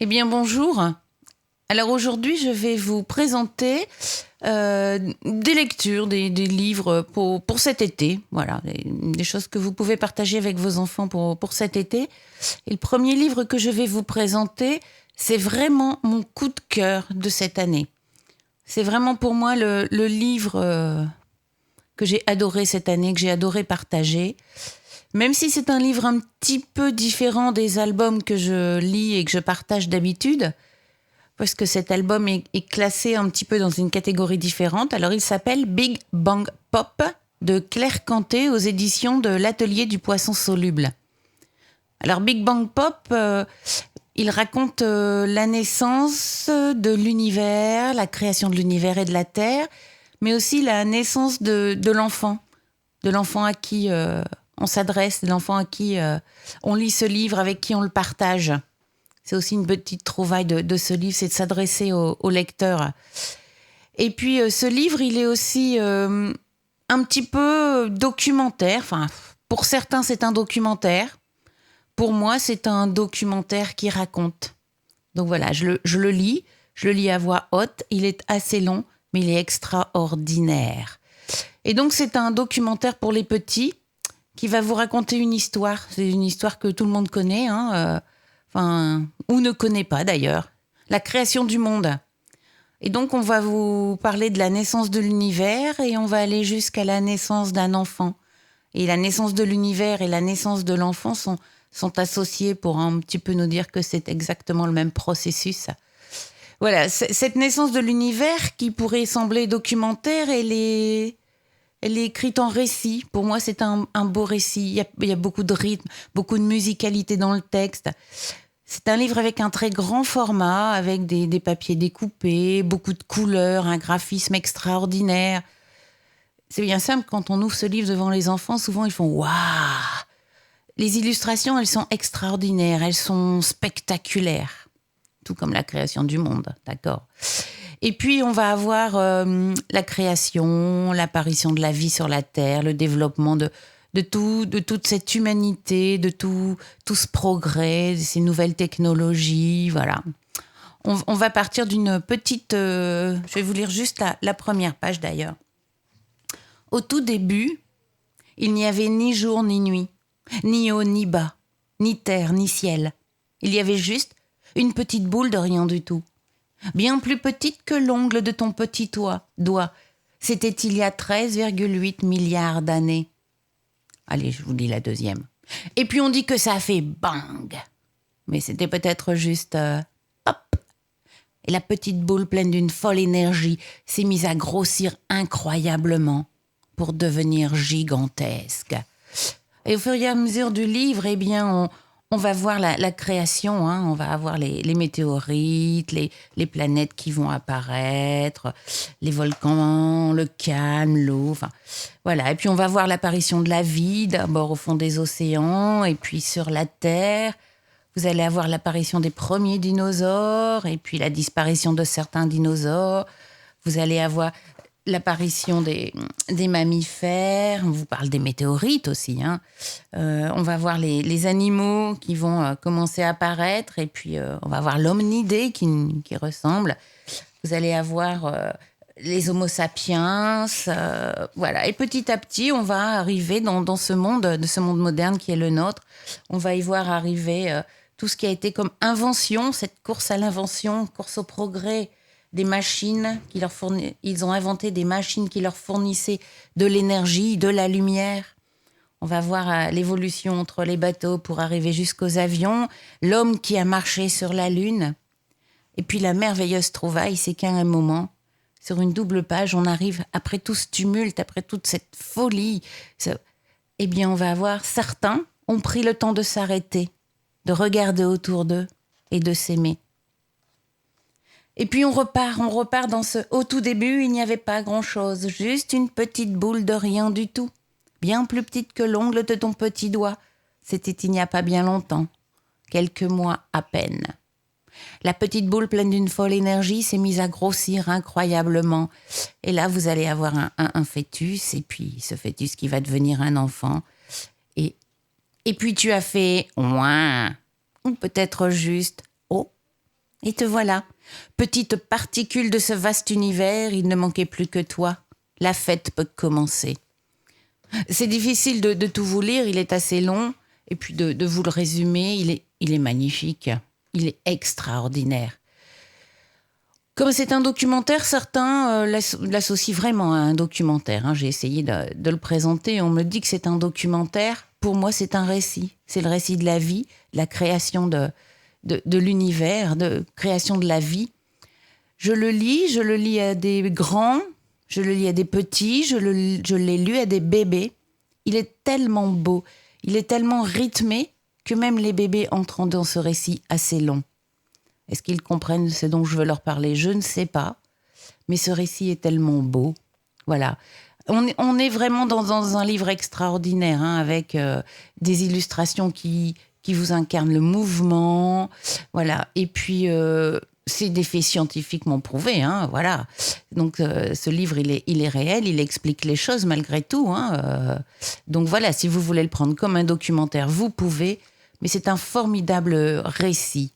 Eh bien, bonjour. Alors aujourd'hui, je vais vous présenter des lectures, des livres pour cet été. Voilà, des choses que vous pouvez partager avec vos enfants pour cet été. Et le premier livre que je vais vous présenter, c'est vraiment mon coup de cœur de cette année. C'est vraiment pour moi le livre que j'ai adoré cette année, que j'ai adoré partager. Même si c'est un livre un petit peu différent des albums que je lis et que je partage d'habitude, parce que cet album est classé un petit peu dans une catégorie différente. Alors, il s'appelle Big Bang Pop de Claire Canté aux éditions de l'Atelier du Poisson Soluble. Alors, Big Bang Pop, il raconte la naissance de l'univers, la création de l'univers et de la Terre, mais aussi la naissance de l'enfant à qui on s'adresse, de l'enfant à qui on lit ce livre, avec qui on le partage. C'est aussi une petite trouvaille de ce livre, c'est de s'adresser au lecteur. Et puis, ce livre, il est aussi un petit peu documentaire. Enfin, pour certains, c'est un documentaire. Pour moi, c'est un documentaire qui raconte. Donc voilà, je le lis. Je le lis à voix haute. Il est assez long, mais il est extraordinaire. Et donc, c'est un documentaire pour les petits qui va vous raconter une histoire. C'est une histoire que tout le monde connaît, ou ne connaît pas d'ailleurs. La création du monde. Et donc, on va vous parler de la naissance de l'univers et on va aller jusqu'à la naissance d'un enfant. Et la naissance de l'univers et la naissance de l'enfant sont associées pour un petit peu nous dire que c'est exactement le même processus. Voilà, cette naissance de l'univers qui pourrait sembler documentaire, elle est écrite en récit. Pour moi, c'est un beau récit. Il y a beaucoup de rythme, beaucoup de musicalité dans le texte. C'est un livre avec un très grand format, avec des papiers découpés, beaucoup de couleurs, un graphisme extraordinaire. C'est bien simple, quand on ouvre ce livre devant les enfants, souvent ils font « Waouh !» Les illustrations, elles sont extraordinaires, elles sont spectaculaires. Tout comme la création du monde, d'accord ? Et puis, on va avoir la création, l'apparition de la vie sur la Terre, le développement de toute cette humanité, de tout ce progrès, ces nouvelles technologies, voilà. On va partir d'une petite... je vais vous lire juste la première page d'ailleurs. Au tout début, il n'y avait ni jour ni nuit, ni haut ni bas, ni terre ni ciel. Il y avait juste une petite boule de rien du tout. Bien plus petite que l'ongle de ton petit doigt. C'était il y a 13,8 milliards d'années. Allez, je vous lis la deuxième. Et puis on dit que ça a fait bang. Mais c'était peut-être juste hop. Et la petite boule pleine d'une folle énergie s'est mise à grossir incroyablement pour devenir gigantesque. Et au fur et à mesure du livre, eh bien, on va voir la création, on va avoir les météorites, les planètes qui vont apparaître, les volcans, le calme, l'eau, enfin voilà. Et puis on va voir l'apparition de la vie, d'abord au fond des océans, et puis sur la Terre. Vous allez avoir l'apparition des premiers dinosaures, et puis la disparition de certains dinosaures. Vous allez avoir l'apparition des mammifères, on vous parle des météorites aussi. On va voir les animaux qui vont commencer à apparaître, et puis on va voir l'hominidé qui ressemble. Vous allez avoir les homo sapiens, voilà. Et petit à petit, on va arriver dans ce monde, de ce monde moderne qui est le nôtre. On va y voir arriver tout ce qui a été comme invention, cette course à l'invention, course au progrès, des machines ils ont inventé des machines qui leur fournissaient de l'énergie, de la lumière. On va voir l'évolution entre les bateaux pour arriver jusqu'aux avions, l'homme qui a marché sur la Lune. Et puis la merveilleuse trouvaille, c'est qu'à un moment, sur une double page, on arrive, après tout ce tumulte, après toute cette folie, eh bien on va avoir, certains ont pris le temps de s'arrêter, de regarder autour d'eux et de s'aimer. Et puis on repart dans ce... Au tout début, il n'y avait pas grand-chose, juste une petite boule de rien du tout, bien plus petite que l'ongle de ton petit doigt. C'était il n'y a pas bien longtemps, quelques mois à peine. La petite boule pleine d'une folle énergie s'est mise à grossir incroyablement. Et là, vous allez avoir un fœtus, et puis ce fœtus qui va devenir un enfant. Et puis tu as fait ouin, ou peut-être juste oh. Et te voilà. Petite particule de ce vaste univers, il ne manquait plus que toi. La fête peut commencer. C'est difficile de tout vous lire, il est assez long. Et puis de vous le résumer, il est magnifique. Il est extraordinaire. Comme c'est un documentaire, certains l'associent vraiment à un documentaire. Hein. J'ai essayé de le présenter. On me dit que c'est un documentaire. Pour moi, c'est un récit. C'est le récit de la vie, la création de l'univers, de création de la vie. Je le lis à des grands, je le lis à des petits, je l'ai lu à des bébés. Il est tellement beau, il est tellement rythmé que même les bébés entrent dans ce récit assez long. Est-ce qu'ils comprennent ce dont je veux leur parler? Je ne sais pas. Mais ce récit est tellement beau. Voilà. On est vraiment dans un livre extraordinaire, hein, avec des illustrations qui vous incarnent le mouvement. Voilà. Et puis, c'est des faits scientifiquement prouvés. Hein, voilà. Donc, ce livre, il est réel. Il explique les choses malgré tout. Hein, donc, voilà. Si vous voulez le prendre comme un documentaire, vous pouvez. Mais c'est un formidable récit.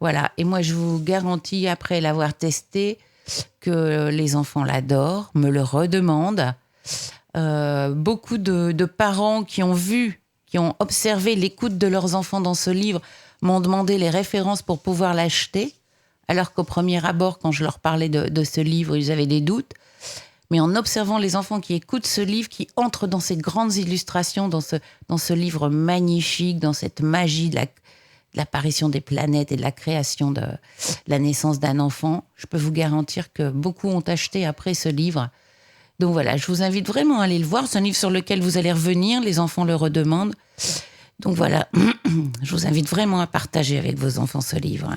Voilà, et moi je vous garantis, après l'avoir testé, que les enfants l'adorent, me le redemandent. Beaucoup de parents qui ont observé l'écoute de leurs enfants dans ce livre, m'ont demandé les références pour pouvoir l'acheter, alors qu'au premier abord, quand je leur parlais de ce livre, ils avaient des doutes. Mais en observant les enfants qui écoutent ce livre, qui entrent dans ces grandes illustrations, dans ce livre magnifique, dans cette magie de l'apparition des planètes et de la création de la naissance d'un enfant, je peux vous garantir que beaucoup ont acheté après ce livre. Donc voilà, je vous invite vraiment à aller le voir. C'est un livre sur lequel vous allez revenir, les enfants le redemandent. Donc voilà, je vous invite vraiment à partager avec vos enfants ce livre.